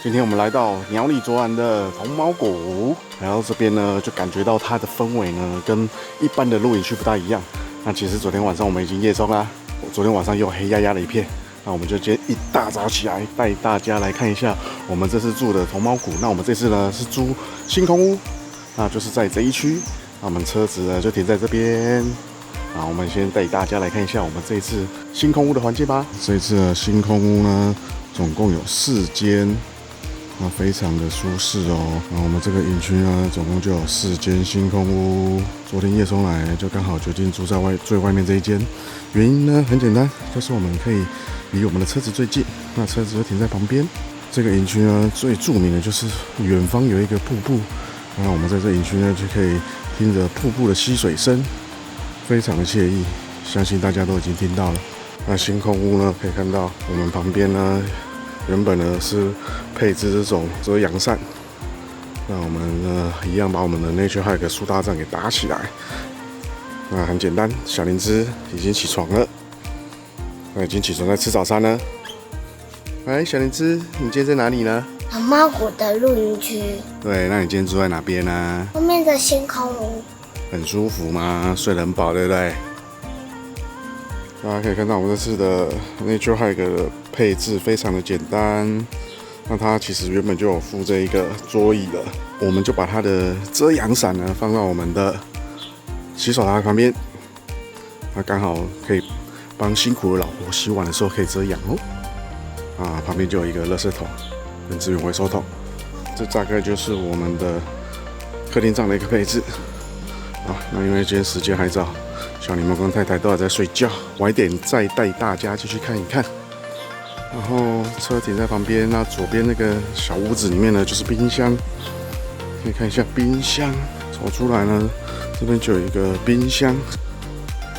今天我们来到鸟里卓兰的红毛谷，来到这边呢，就感觉到它的氛围呢，跟一般的露营区不大一样。那其实昨天晚上我们已经夜中啦，昨天晚上又黑压压的一片。那我们就今天一大早起来，带大家来看一下我们这次住的红毛谷。那我们这次呢是租星空屋，那就是在这一区。那我们车子呢就停在这边。那我们先带大家来看一下我们这一次星空屋的环境吧。这一次的星空屋呢，总共有4间。那非常的舒适哦。那我们这个营区呢，总共就有4间星空屋。昨天夜冲来，就刚好决定住在最外面这一间。原因呢很简单，就是我们可以离我们的车子最近，那车子就停在旁边。这个营区呢，最著名的就是远方有一个瀑布。那我们在这营区呢，就可以听着瀑布的溪水声，非常的惬意。相信大家都已经听到了。那星空屋呢，可以看到我们旁边呢。原本呢是配置这种遮阳伞，那我们呢一样把我们的 Nature Hike 树大帐给搭起来。那很简单，小灵芝已经起床了，那已经起床在吃早餐了。哎，小灵芝，你今天在哪里呢？红毛谷的露营区。对，那你今天住在哪边呢？后面的星空屋。很舒服吗？睡得很饱，对不对？大家可以看到我们这次的 Nature Hike 的配置非常的简单。那它其实原本就有附这一个桌椅的，我们就把它的遮阳伞呢放到我们的洗手台旁边，它刚好可以帮辛苦的老婆洗碗的时候可以遮阳哦。啊，旁边就有一个垃圾桶跟资源回收桶，这大概就是我们的客厅帐的一个配置。好，那因为今天时间还早。小柠檬跟太太都还在睡觉，晚一点再带大家继续看一看。然后车停在旁边，那左边那个小屋子里面呢，就是冰箱，可以看一下冰箱。走出来呢，这边就有一个冰箱，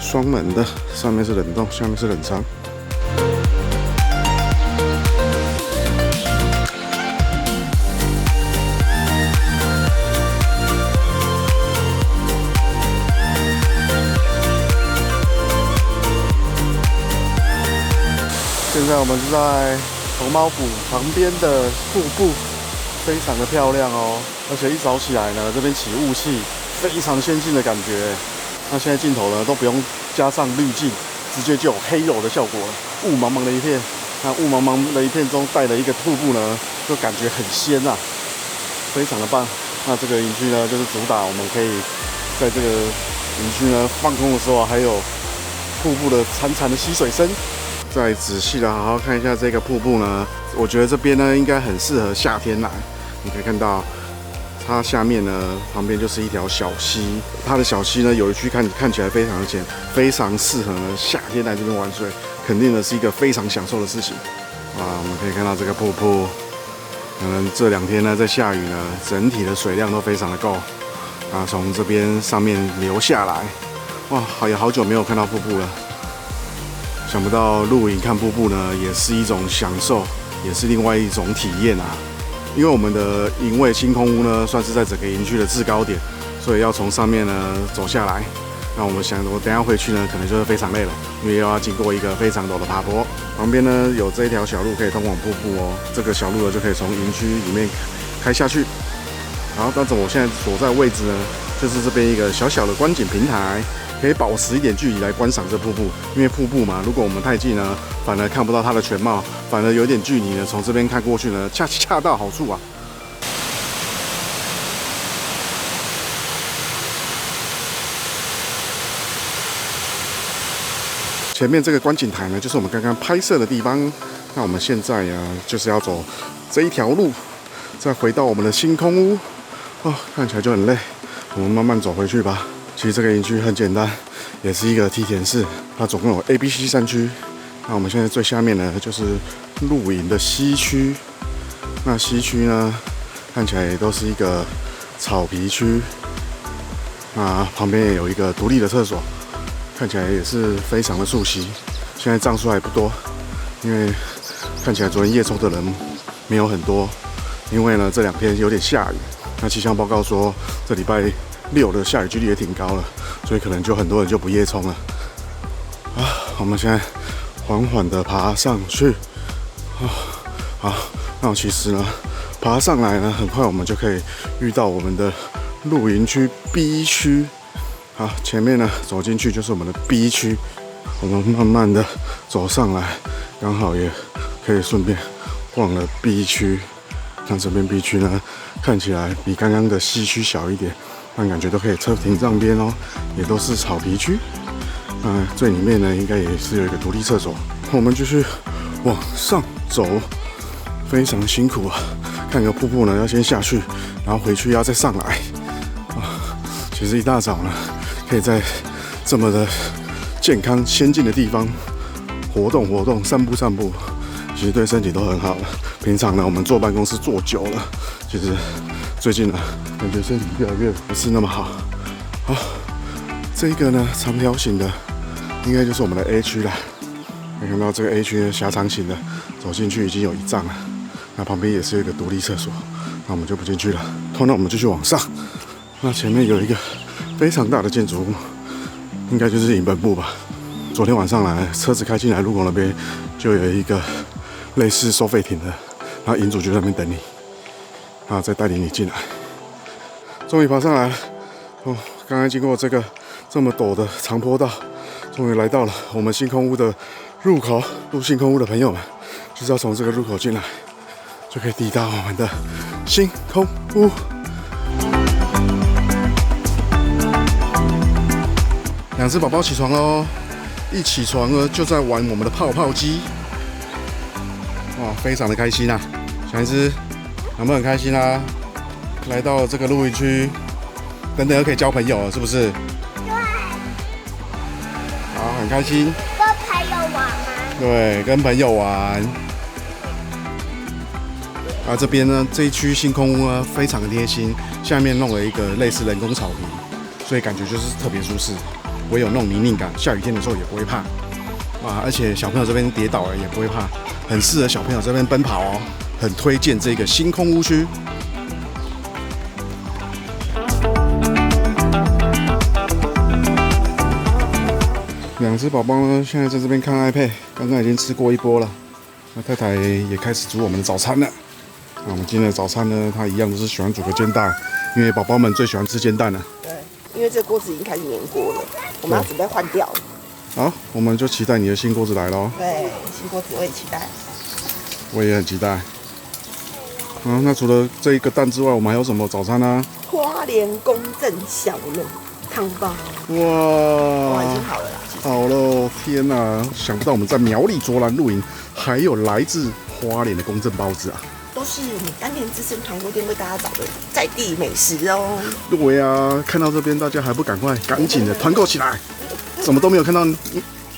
双门的，上面是冷冻，下面是冷藏。现在我们是在红毛谷旁边的瀑布，非常的漂亮哦。而且一早起来呢，这边起雾气，非常先进的感觉。那现在镜头呢都不用加上滤镜，直接就有黑柔的效果了。雾茫茫的一片，那雾茫茫的一片中带了一个瀑布呢，就感觉很鲜啊，非常的棒。那这个营区呢，就是主打我们可以在这个营区呢放空的时候，还有瀑布的潺潺的溪水声。再仔细的好好看一下这个瀑布呢，我觉得这边呢应该很适合夏天来。你可以看到它下面呢旁边就是一条小溪，它的小溪呢有一区看起来非常的浅，非常适合呢夏天来这边玩水，肯定呢是一个非常享受的事情。啊，我们可以看到这个瀑布，可能这2天呢在下雨呢，整体的水量都非常的够啊，从这边上面流下来，哇，也好久没有看到瀑布了。想不到露营看瀑布呢，也是一种享受，也是另外一种体验啊。因为我们的营位星空屋呢，算是在整个营区的制高点，所以要从上面呢走下来。那我等一下回去呢，可能就会非常累了，因为又要经过一个非常陡的爬坡。旁边呢有这一条小路可以通往瀑布哦，这个小路呢就可以从营区里面开下去。好，但是我现在所在的位置呢，就是这边一个小小的观景平台。可以保持一点距离来观赏这瀑布，因为瀑布嘛，如果我们太近呢，反而看不到它的全貌，反而有点距离呢，从这边看过去呢，恰到好处啊。前面这个观景台呢，就是我们刚刚拍摄的地方。那我们现在呀，就是要走这一条路，再回到我们的星空屋。哦，看起来就很累，我们慢慢走回去吧。其实这个营区很简单，也是一个梯田式，它总共有 A、B、C 3区。那我们现在最下面呢，就是露营的西区。那西区呢，看起来也都是一个草皮区。那旁边也有一个独立的厕所，看起来也是非常的熟悉。现在帐数还不多，因为看起来昨天夜冲的人没有很多，因为呢这2天有点下雨。那气象报告说这礼拜6的下雨几率也挺高了，所以可能就很多人就不夜冲了。啊，我们现在缓缓的爬上去。好，那其实呢，爬上来呢，很快我们就可以遇到我们的露营区 B 区。好，前面呢走进去就是我们的 B 区，我们慢慢的走上来，刚好也可以顺便逛了 B 区。像这边 B 区呢，看起来比刚刚的 C 区小一点，但感觉都可以车停上边哦，也都是草皮区。最里面呢应该也是有一个独立厕所。我们继续往上走，非常辛苦啊！看个瀑布呢，要先下去，然后回去要再上来。其实一大早呢，可以在这么的健康先进的地方活动活动、散步散步，其实对身体都很好了。平常呢，我们坐办公室坐久了，其实最近呢，感觉身体越来越不是那么好。好，这个呢长条形的，应该就是我们的 A 区了。可以看到这个 A 区呢狭长型的，走进去已经有1丈了。那旁边也是有一个独立厕所，那我们就不进去了。好，那我们继续往上。那前面有一个非常大的建筑物，应该就是营本部吧。昨天晚上来，车子开进来路口那边就有一个类似收费亭的，然后营主就在那边等你，然后再带领你进来。终于爬上来了，刚刚经过这个这么陡的长坡道，终于来到了我们星空屋的入口。入星空屋的朋友们，就是要从这个入口进来，就可以抵达我们的星空屋。2只宝宝起床喽！一起床呢，就在玩我们的泡泡机，哇，非常的开心啊！小孩子有没有很开心啊？来到这个露营区，等等又可以交朋友了，是不是？对。好，很开心。跟朋友玩吗？对，跟朋友玩。这边呢，这一区星空屋呢非常的贴心，下面弄了一个类似人工草坪，所以感觉就是特别舒适。不会有那种泥泞感，下雨天的时候也不会怕，而且小朋友这边跌倒了也不会怕，很适合小朋友这边奔跑哦，很推荐这个星空屋区。2只宝宝呢，现在在这边看 iPad， 刚刚已经吃过一波了，那太太也开始煮我们的早餐了。那我们今天的早餐呢，她一样都是喜欢煮个煎蛋，因为宝宝们最喜欢吃煎蛋了。因为这锅子已经开始粘锅了，我们要准备换掉了。好，我们就期待你的新锅子来咯。对，新锅子我也期待。我也很期待。那除了这一个蛋之外，我们还有什么早餐呢？花莲公正小肉汤包。哇，已经好了啦。好喽！天哪，想不到我们在苗栗卓兰露营，还有来自花莲的公正包子啊！都是我们单田之声团购店为大家找的在地美食哦。对啊，看到这边大家还不赶快赶紧的团购起来！什么都没有看到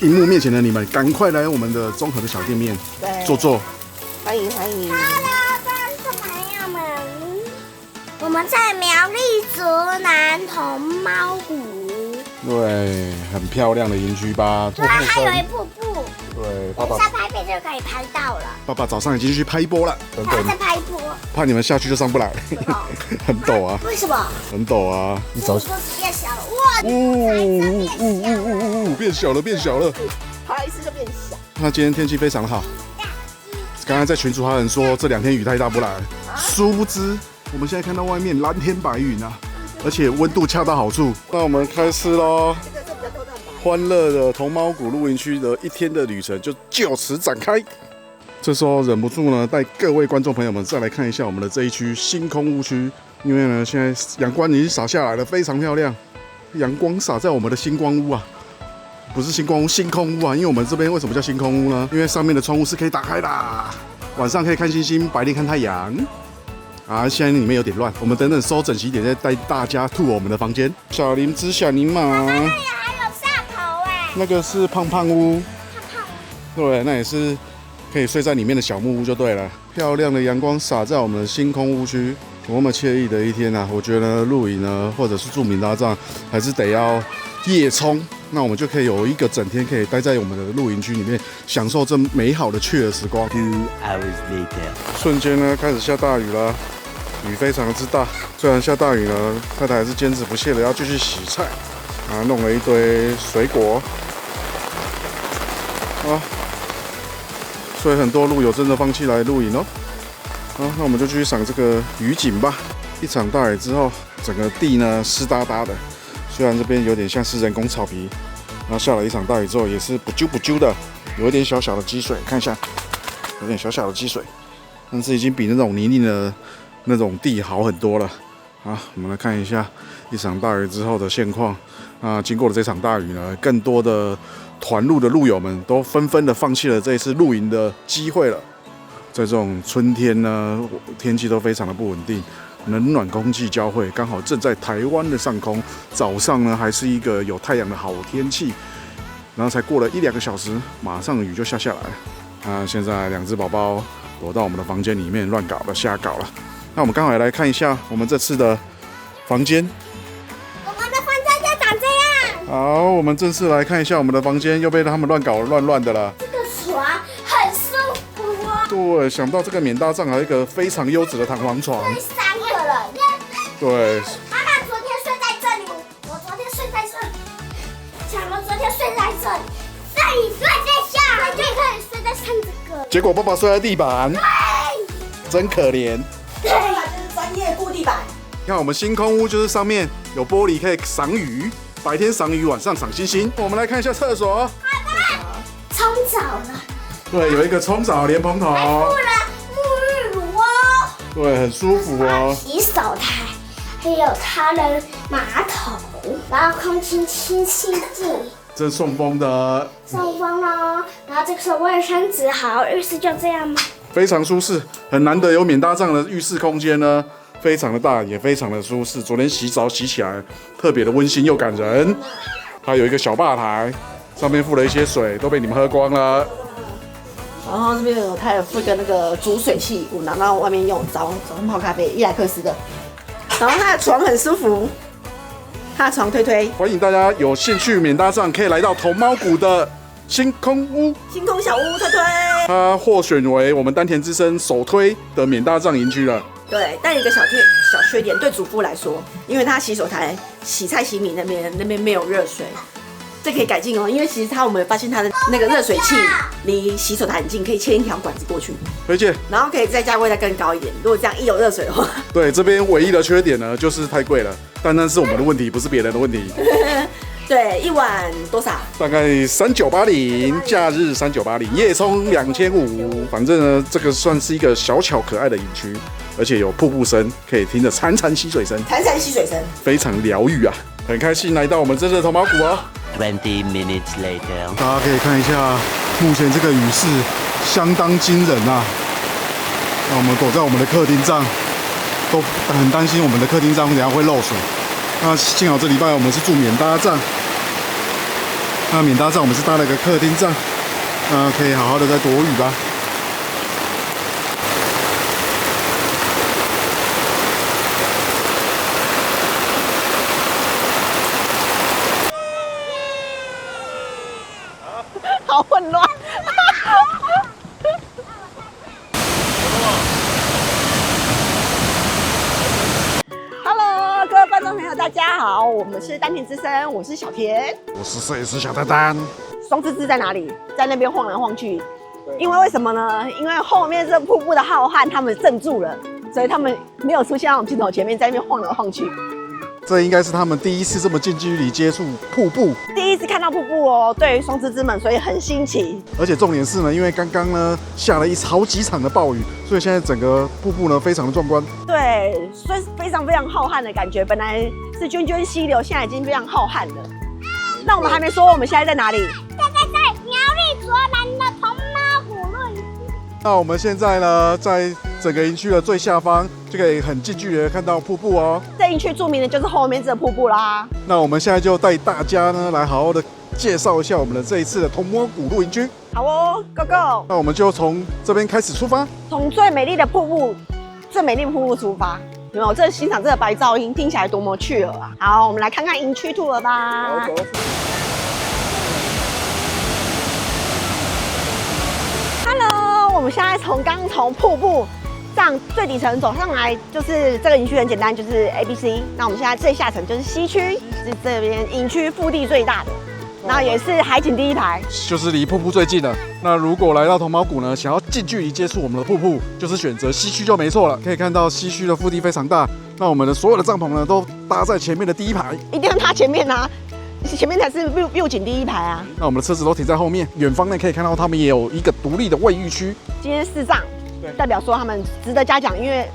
荧幕面前的你们，赶快来我们的综合的小店面坐坐。欢迎欢迎 ！Hello， 观众朋友们，我们在苗栗卓南同猫谷。对，很漂亮的营区吧？对，还有一瀑布。对，爸爸下拍片就可以拍到了。爸爸早上已经去拍一波了，等等，再拍一波，怕你们下去就上不来，很陡啊。为什么？很陡啊！你早桌子变小了，哇！变小了，变小了，拍一次就变小。那今天天气非常好，刚刚在群组还有人说这2天雨太大不来，殊不知我们现在看到外面蓝天白云啊，而且温度恰到好处。那我们开始咯。欢乐的同猫谷露营区的1天的旅程就此展开。这时候忍不住呢，带各位观众朋友们再来看一下我们的这一区星空屋区，因为呢现在阳光已经洒下来了，非常漂亮。阳光洒在我们的星光屋啊，不是星光屋，星空屋啊。因为我们这边为什么叫星空屋呢？因为上面的窗户是可以打开的，晚上可以看星星，白天看太阳。现在里面有点乱，我们等等收整齐一点，再带大家吐我们的房间。小灵芝、小柠檬。那个是胖胖屋，对，那也是可以睡在里面的小木屋就对了。漂亮的阳光洒在我们的星空屋区，多么惬意的一天啊！我觉得露营呢，或者是住民大帐，还是得要夜冲，那我们就可以有一个整天可以待在我们的露营区里面，享受这美好的雀儿时光。2 hours later， 瞬间呢开始下大雨了，雨非常之大。虽然下大雨呢，太太还是坚持不懈的要继续洗菜。弄了一堆水果所以很多露友真的放弃来露营哦。好，那我们就继续赏这个雨景吧。一场大雨之后，整个地呢湿哒哒的，虽然这边有点像是人工草皮，然后下了一场大雨之后也是不揪不揪的，有一点小小的积水，看一下，有点小小的积水，但是已经比那种泥泞的那种地好很多了。好，我们来看一下一场大雨之后的现况。经过了这场大雨呢，更多的团露的露友们都纷纷的放弃了这一次露营的机会了。在这种春天呢，天气都非常的不稳定，冷暖空气交汇，刚好正在台湾的上空。早上呢还是一个有太阳的好天气，然后才过了1-2个小时，马上雨就下来了。现在2只宝宝躲到我们的房间里面乱搞了，瞎搞了。那我们刚好也来看一下我们这次的房间。我们的房间就长这样。好，我们正式来看一下我们的房间，又被他们乱搞得乱乱的了。这个床很舒服哦。对，想到这个免搭帐还有一个非常优质的弹簧床。对，3个人。对。妈妈昨天睡在这里，我昨天睡在这里，小龙昨天睡在这里，这里睡在下，对，可以睡在上这个。结果爸爸睡在地板，对，真可怜。对，就是专业固地板。你看我们星空屋就是上面有玻璃可以赏雨，白天赏雨，晚上赏星星。我们来看一下厕所。冲澡了，对，有一个冲澡莲蓬头，还附了沐浴乳哦。对，很舒服哦。洗手台，还有它的马桶，然后空气清新剂。这是送风的，送风咯，然后这个是卫生纸，好，浴室就这样吗？非常舒适，很难得有免搭帐的浴室空间呢，非常的大，也非常的舒适。昨天洗澡洗起来特别的温馨又感人，还有一个小吧台，上面附了一些水，都被你们喝光了。然后这边有它有附一个那个煮水器，我拿到外面用，早上泡咖啡，伊莱克斯的。然后它的床很舒服，它的床推推。欢迎大家有兴趣免搭帐可以来到头猫谷的星空屋，星空小屋推推。它获选为我们丹田之声首推的免搭帐营区了。对，但有一个小缺点，对主妇来说，因为它洗手台、洗菜、洗米那边没有热水，这可以改进哦。因为其实我们发现它的那个热水器离洗手台很近，可以牵一条管子过去，推荐。然后可以再价位再更高一点。如果这样一有热水的话，对，这边唯一的缺点呢就是太贵了，但那是我们的问题，不是别人的问题。对，一碗多少？大概3980，假日3980，夜冲2500。反正呢，这个算是一个小巧可爱的营区，而且有瀑布声，可以听着潺潺溪水声，潺潺溪水声，非常疗愈啊！很开心来到我们这次的头毛谷哦。20 minutes later， 大家可以看一下，目前这个雨势相当惊人啊！那我们躲在我们的客厅帐，都很担心我们的客厅帐等一下会漏水。那幸好这礼拜我们是住免搭帐，那免搭帐我们是搭了个客厅帐，那可以好好的在躲雨吧。好混乱。Hello，各位观众朋友，大家好，我们是丹田之声，我是小田，我是摄影师小丹丹。双芝芝在哪里？在那边晃来晃去。因为什么呢？因为后面这瀑布的浩瀚，他们镇住了，所以他们没有出现在我们镜头前面，在那边晃来晃去。这应该是他们第一次这么近距离接触瀑布，第一次看到瀑布哦，对于双芝芝们，所以很新奇。而且重点是呢，因为刚刚呢下了好几场的暴雨，所以现在整个瀑布呢非常的壮观。对，所以非常非常浩瀚的感觉。本来是涓涓溪流，现在已经非常浩瀚了。那我们还没说我们现在在哪里？现在在苗栗卓兰的同猫谷论区。那我们现在呢，在整个营区的最下方，就可以很近距离的看到瀑布哦。这营区著名的就是后面这个瀑布啦。那我们现在就带大家呢来好好的介绍一下我们的这一次的同摸谷露营区。好哦 ，Go Go！那我们就从这边开始出发，从最美丽的瀑布出发。有没有？这欣赏这个白噪音，听起来多么趣耳啊！好，我们来看看营区 tour 吧。Hello， 我们现在刚从瀑布上最底层走上来，就是这个营区很简单，就是 ABC。那我们现在最下层就是西区，是这边营区腹地最大的。然后也是海景第一排。就是离瀑布最近了。那如果来到桐毛谷呢，想要近距离接触我们的瀑布，就是选择西区就没错了。可以看到西区的腹地非常大，那我们的所有的帐篷呢都搭在前面的第一排，一定要搭前面啊，前面才是view景第一排啊。那我们的车子都停在后面，远方呢可以看到他们也有一个独立的卫浴区。今天视障，代表说他们值得嘉奖，因为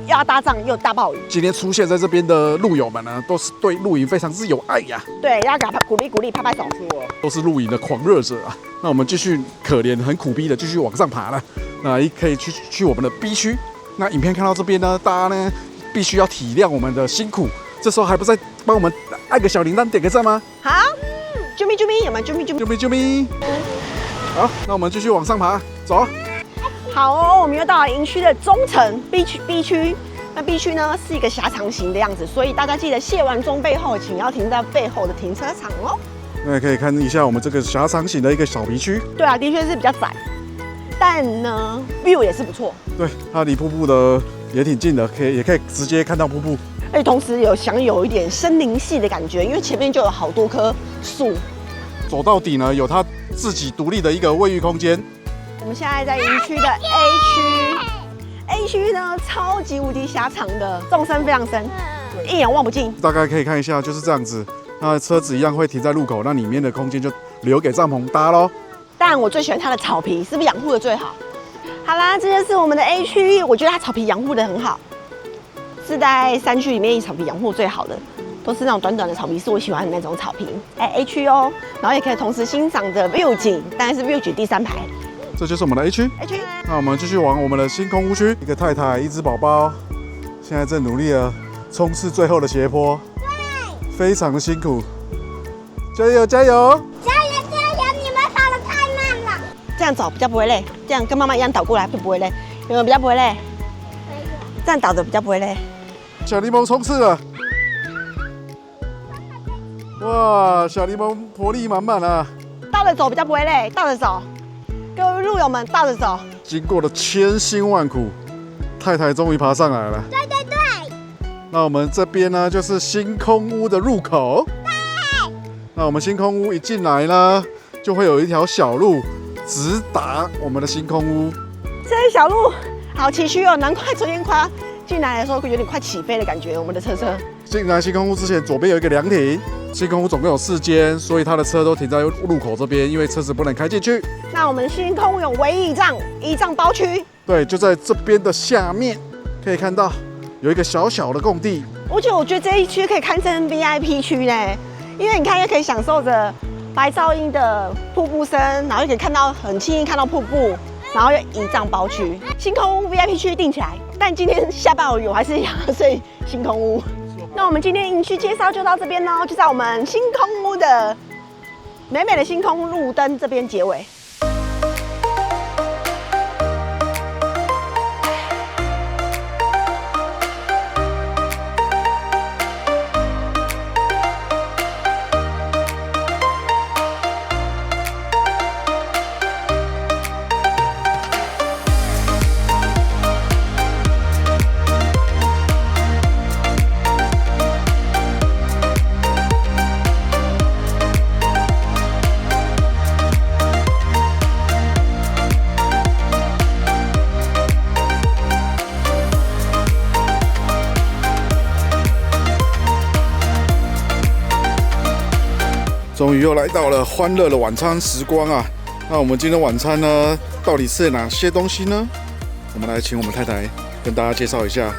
要搭帐又大暴雨。今天出现在这边的露友们呢，都是对露营非常之有爱呀。对，要给他鼓励鼓励，拍拍手。都是露营的狂热者啊。那我们继续可怜很苦逼的继续往上爬了。那可以去我们的 B 区。那影片看到这边呢，大家呢必须要体谅我们的辛苦。这时候还不再帮我们按个小铃铛点个赞吗？好，啾咪啾咪，有没有啾咪啾咪？啾咪啾咪。好，那我们继续往上爬，走。好哦，我们又到了营区的中层 B 区。那 B 区呢是一个狭长型的样子，所以大家记得卸完装备后，请要停在背后的停车场哦。那可以看一下我们这个狭长型的一个小B区。对啊，的确是比较窄，但呢 view 也是不错。对，它离瀑布的也挺近的，也可以直接看到瀑布。而且同时享有一点森林系的感觉，因为前面就有好多棵树。走到底呢，有它自己独立的一个卫浴空间。我们现在在营区的 A 区呢超级无敌狭长的，纵深非常深，一眼望不尽。大概可以看一下，就是这样子。那车子一样会停在路口，那里面的空间就留给帐篷搭咯。但我最喜欢它的草皮，是不是养护的最好？好啦，这就是我们的 A 区，我觉得它草皮养护的很好，是在山区里面草皮养护最好的，都是那种短短的草皮，是我喜欢的那种草皮。A 区哦，然后也可以同时欣赏着 view 景，当然是 view 景第3排。这就是我们的 A 区。 A 区，那我们继续往我们的新空屋区。一个太太，一只宝宝，现在正努力的冲刺最后的斜坡，非常的辛苦。加油加油！加油加油！你们跑得太慢了。这样走比较不会累，这样跟妈妈一样倒过来就不会累，有没有比较不会累？这样倒的比较不会累。小柠檬冲刺了！哇，小柠檬活力满满啊！倒着走比较不会累，倒着走。各位路友们，倒着走。经过了千辛万苦，太太终于爬上来了。对对对。那我们这边呢，就是星空屋的入口。对。那我们星空屋一进来呢，就会有一条小路直达我们的星空屋。这小路好崎岖哦，难怪昨天进来的时候有点快起飞的感觉。我们的车进来星空屋之前，左边有一个凉亭。星空屋总共有4间，所以他的车都停在路口这边，因为车子不能开进去。那我们星空屋有唯一一帐包区。对，就在这边的下面，可以看到有一个小小的空地。而且我觉得这一区可以堪称 VIP 区呢，因为你看又可以享受着白噪音的瀑布声，然后又可以很轻易看到瀑布，然后又一帐包区。星空屋 VIP 区定起来，但今天下暴雨，我还是想要睡星空屋。那我们今天营区介绍就到这边喽，就在我们星空屋的美美的星空路灯这边结尾。终于又来到了欢乐的晚餐时光啊！那我们今天晚餐呢，到底是哪些东西呢？我们来请我们太太跟大家介绍一下，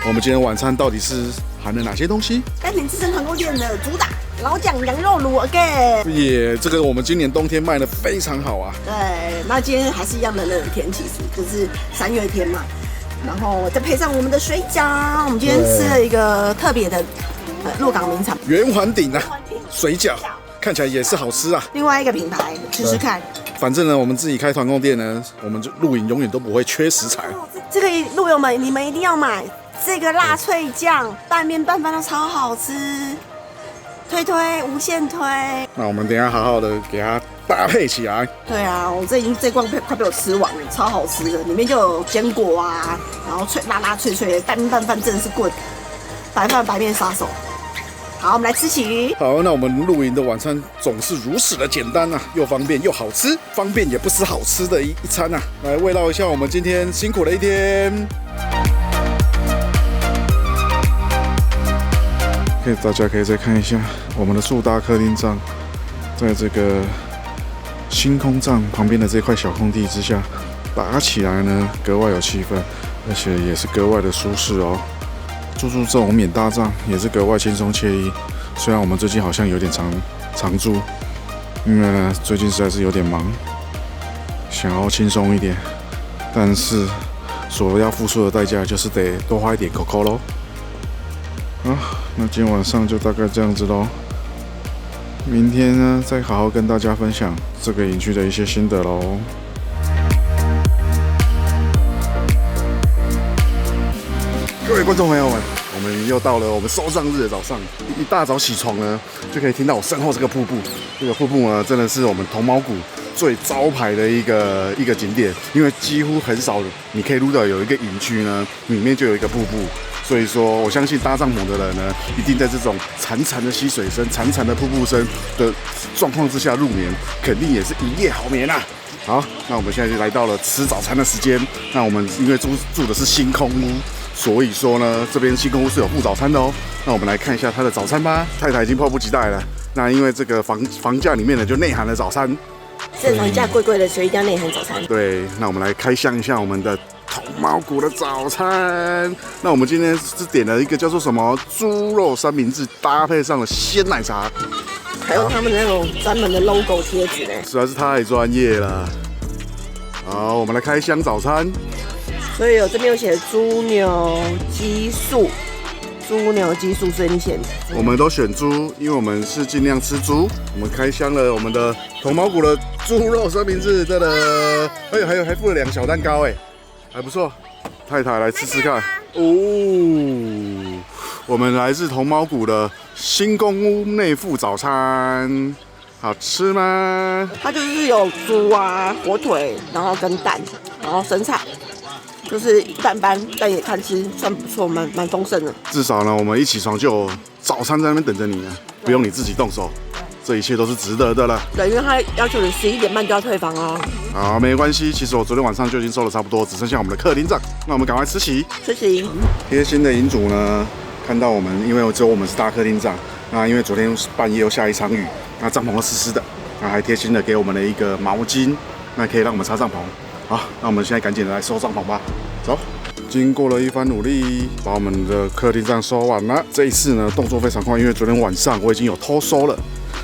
我们今天晚餐到底是含了哪些东西？甘田自生团购店的主打老蒋羊肉卤 again。也，这个我们今年冬天卖的非常好啊。对，那今天还是一样冷冷的天，其实就是3月天嘛。然后再配上我们的水饺，我们今天吃了一个特别的鹿港名产圆环顶啊，水饺。看起来也是好吃啊！另外一个品牌试试看。反正呢，我们自己开团购店呢，我们就露营永远都不会缺食材。这个路友们，你们一定要买这个辣脆酱，拌面拌饭都超好吃，推无限推。那我们等一下好好的给它搭配起来。对啊，我这罐快被我吃完了，超好吃的，里面就有坚果啊，然后辣脆的拌面拌饭真的是棍，白饭白面杀手。好，我们来吃起。好，那我们露营的晚餐总是如此的简单啊，又方便又好吃，方便也不失好吃的一餐啊。来慰劳一下我们今天辛苦的一天。大家可以再看一下我们的树大客厅帐，在这个星空帐旁边的这块小空地之下，打起来呢格外有气氛，而且也是格外的舒适哦。住这种免大帐也是格外轻松惬意。虽然我们最近好像有点常住，因为呢最近实在是有点忙，想要轻松一点，但是所要付出的代价就是得多花一点扣咯。好，那今天晚上就大概这样子咯。明天呢，再好好跟大家分享这个营区的一些心得咯。各位观众朋友们，我们又到了我们收帐日的早上。一大早起床呢，就可以听到我身后这个瀑布。这个瀑布呢，真的是我们同毛谷最招牌的一个景点，因为几乎很少你可以录到有一个营区呢，里面就有一个瀑布。所以说，我相信搭帐篷的人呢，一定在这种潺潺的溪水声、潺潺的瀑布声的状况之下入眠，肯定也是一夜好眠啊。好，那我们现在就来到了吃早餐的时间。那我们因为住的是星空屋，所以说呢，这边星空屋是有附早餐的哦。那我们来看一下它的早餐吧。太太已经迫不及待了。那因为这个房价里面呢，就内含了早餐。这房价贵贵的，所以一定要内含早餐。对，那我们来开箱一下我们的同毛谷的早餐。那我们今天是点了一个叫做什么猪肉三明治，搭配上了鲜奶茶，还有他们的那种专门的 logo 贴纸呢，实在是太专业了。好，我们来开箱早餐。所以这边有写猪牛鸡素，猪牛鸡素，所以你选我们都选猪，因为我们是尽量吃猪。我们开箱了我们的同毛谷的猪肉三明治，真的，还附了2小蛋糕，还不错。太太来吃吃看哦。我们来自同毛谷的星空屋内附早餐，好吃吗？它就是有猪啊、火腿，然后跟蛋，然后生菜。就是一般般，但也看吃算不错，蛮丰盛的。至少呢，我们一起床就有早餐在那边等着你了，不用你自己动手，这一切都是值得的了。对，因为他要求你11点半就要退房哦。好，没关系，其实我昨天晚上就已经收了差不多，只剩下我们的客厅帐。那我们赶快吃起。吃起。贴心的营主呢，看到我们，因为只有我们是搭客厅帐，那因为昨天半夜又下一场雨，那帐篷都湿湿的，那还贴心的给我们了一个毛巾，那可以让我们擦帐篷。好，那我们现在赶紧的来收帐篷吧，走。经过了一番努力，把我们的客厅帐收完了。这一次呢，动作非常快，因为昨天晚上我已经有偷收了，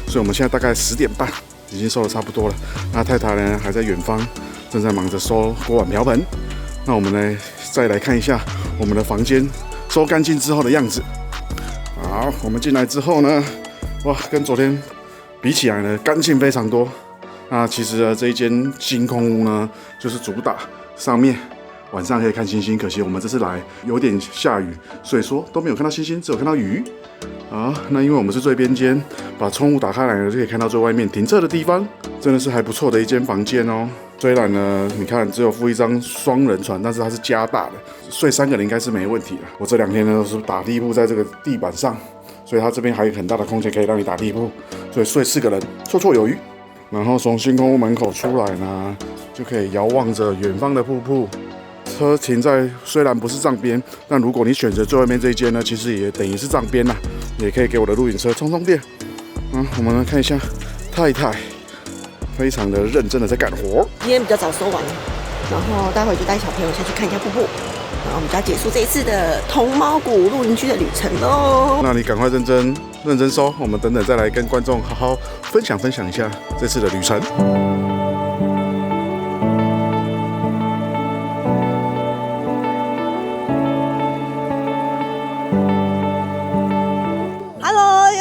所以我们现在大概10点半已经收的差不多了。那太太呢还在远方，正在忙着收锅碗瓢盆。那我们呢再来看一下我们的房间收干净之后的样子。好，我们进来之后呢，哇，跟昨天比起来呢，干净非常多。那其实呢，这一间星空屋呢，就是主打上面晚上可以看星星。可惜我们这次来有点下雨，所以说都没有看到星星，只有看到雨。好，那因为我们是最边间，把窗户打开来呢，就可以看到最外面停车的地方，真的是还不错的一间房间哦。虽然呢，你看只有附一张双人床，但是它是加大的，睡3个人应该是没问题的。我这2天呢都是打地铺在这个地板上，所以它这边还有很大的空间可以让你打地铺，所以睡4个人绰绰有余。然后从星空屋门口出来呢，就可以遥望着远方的瀑布。车停在虽然不是帐边，但如果你选择最外面这一间呢，其实也等于是帐边啦，也可以给我的露营车充电。我们来看一下太太，非常的认真的在干活。今天比较早收完，然后待会就带小朋友下去看一下瀑布，然后我们就要结束这一次的同毛谷露营区的旅程喽。那你赶快认真收，我们等等再来跟观众好好分享一下这次的旅程。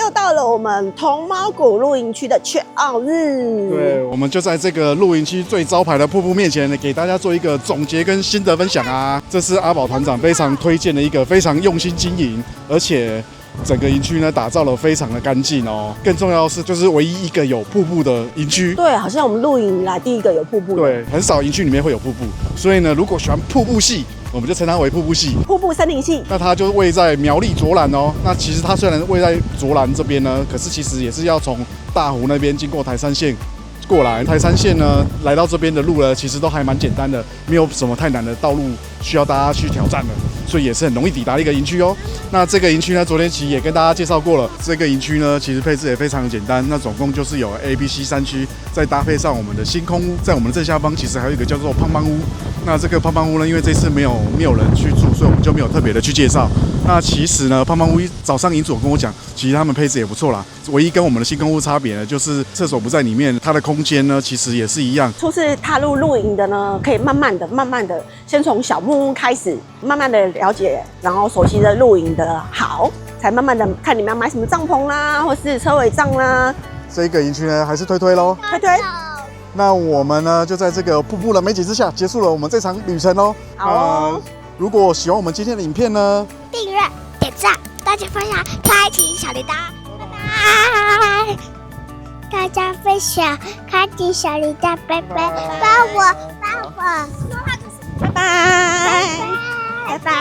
又到了我们同毛谷露营区的check out日。对，我们就在这个露营区最招牌的瀑布面前，给大家做一个总结跟心得分享啊。这是阿宝团长非常推荐的一个非常用心经营，而且整个营区呢打造的非常的干净哦。更重要的是，就是唯一一个有瀑布的营区。对，好像我们露营以来第一个有瀑布的。对，很少营区里面会有瀑布，所以呢，如果喜欢瀑布系，我们就称它为瀑布系。瀑布森林系。那它就位在苗栗卓兰哦。那其实它虽然位在卓兰这边呢，可是其实也是要从大湖那边经过台山线过来。台山线呢，来到这边的路呢，其实都还蛮简单的，没有什么太难的道路需要大家去挑战的，所以也是很容易抵达的一个营区哦。那这个营区呢，昨天其实也跟大家介绍过了。这个营区呢，其实配置也非常简单。那总共就是有 A、B、C 3区，再搭配上我们的星空屋，在我们的正下方其实还有一个叫做胖胖屋。那这个胖胖屋呢，因为这次没有人去住，所以我们就没有特别的去介绍。那其实呢，胖胖屋早上营主跟我讲，其实他们配置也不错啦。唯一跟我们的星空屋差别呢，就是厕所不在里面，它的空间呢其实也是一样。初次踏入露营的呢，可以慢慢的，先从小木屋开始，慢慢的了解，然后熟悉的露营的好，才慢慢的看你们要买什么帐篷啦，或是车尾帐啦。这个营区呢，还是推咯。推。那我们呢，就在这个瀑布的美景之下，结束了我们这场旅程哦。好哦。如果喜欢我们今天的影片呢，订阅、点赞、大家分享、开启小铃铛，拜拜！大家分享、开启小铃铛，拜拜！帮我，拜拜！拜拜！